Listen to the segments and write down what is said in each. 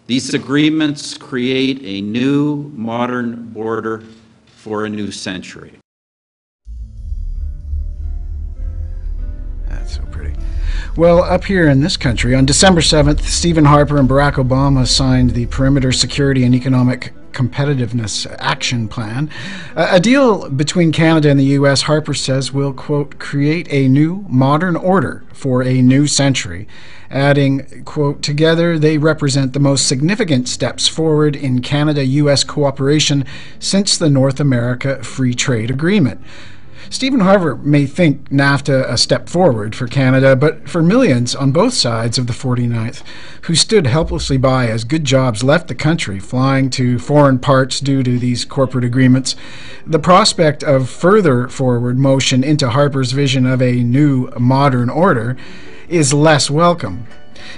These agreements create a new modern border for a new century. That's so pretty. Well, up here in this country, on December 7th, Stephen Harper and Barack Obama signed the Perimeter Security and Economic Competitiveness Action Plan, a deal between Canada and the U.S. Harper says will, quote, create a new modern order for a new century, adding, quote, together they represent the most significant steps forward in Canada-U.S. cooperation since the North America Free Trade Agreement. Stephen Harper may think NAFTA a step forward for Canada, but for millions on both sides of the 49th who stood helplessly by as good jobs left the country flying to foreign parts due to these corporate agreements, the prospect of further forward motion into Harper's vision of a new modern order is less welcome.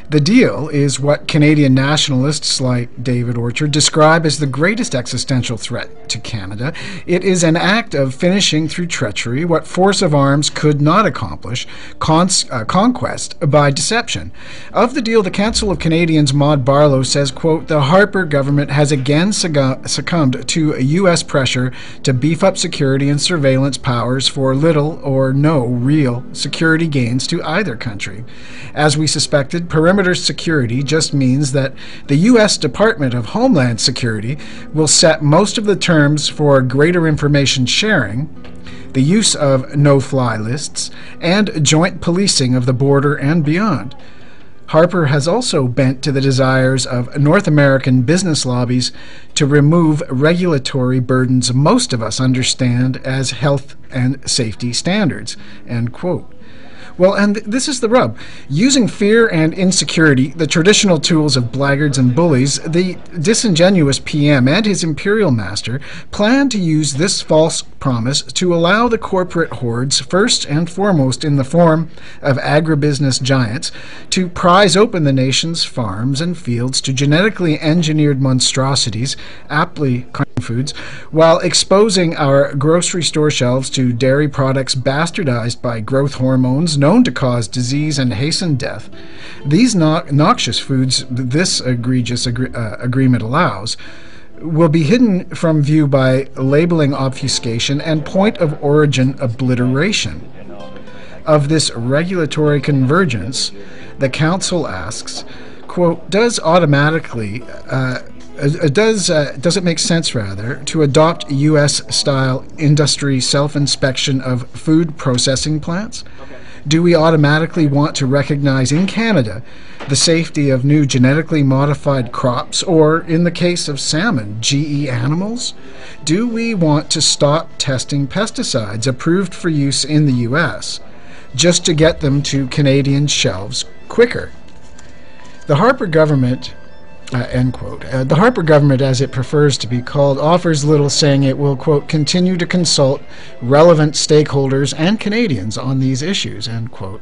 The deal is what Canadian nationalists like David Orchard describe as the greatest existential threat to Canada. It is an act of finishing through treachery what force of arms could not accomplish, conquest by deception. Of the deal, the Council of Canadians' Maud Barlow says, quote, the Harper government has again succumbed to U.S. pressure to beef up security and surveillance powers for little or no real security gains to either country. As we suspected, perimeter security just means that the U.S. Department of Homeland Security will set most of the terms for greater information sharing, the use of no-fly lists, and joint policing of the border and beyond. Harper has also bent to the desires of North American business lobbies to remove regulatory burdens most of us understand as health and safety standards, end quote. Well, and this is the rub. Using fear and insecurity, the traditional tools of blackguards and bullies, the disingenuous PM and his imperial master plan to use this false promise to allow the corporate hordes, first and foremost in the form of agribusiness giants, to prise open the nation's farms and fields to genetically engineered monstrosities, aptly foods, while exposing our grocery store shelves to dairy products bastardized by growth hormones known to cause disease and hasten death. These noxious foods this egregious agreement allows will be hidden from view by labeling obfuscation and point of origin obliteration. Of this regulatory convergence, the Council asks, quote, does it make sense, rather, to adopt U.S.-style industry self-inspection of food processing plants? Do we automatically want to recognize in Canada the safety of new genetically modified crops, or, in the case of salmon, GE animals? Do we want to stop testing pesticides approved for use in the U.S. just to get them to Canadian shelves quicker? The Harper government end quote. The Harper government, as it prefers to be called, offers little, saying it will, quote, continue to consult relevant stakeholders and Canadians on these issues, end quote.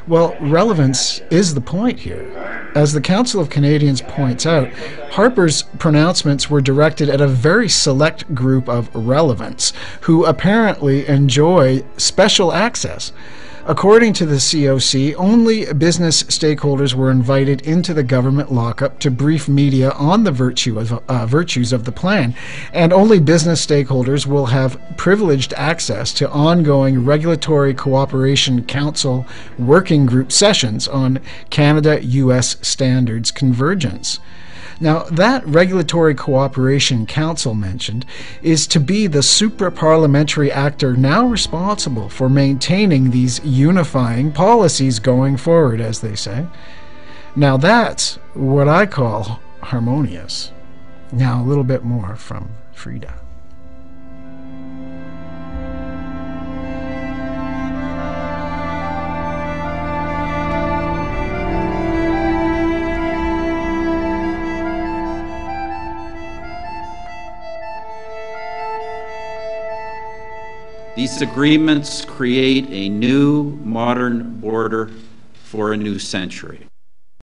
Well, relevance is the point here. As the Council of Canadians points out, Harper's pronouncements were directed at a very select group of relevants who apparently enjoy special access. According to the COC, only business stakeholders were invited into the government lockup to brief media on the virtues of the plan, and only business stakeholders will have privileged access to ongoing Regulatory Cooperation Council working group sessions on Canada-U.S. standards convergence. Now, that Regulatory Cooperation Council mentioned is to be the supra-parliamentary actor now responsible for maintaining these unifying policies going forward, as they say. Now, that's what I call harmonious. Now, a little bit more from Frida. These agreements create a new modern border for a new century.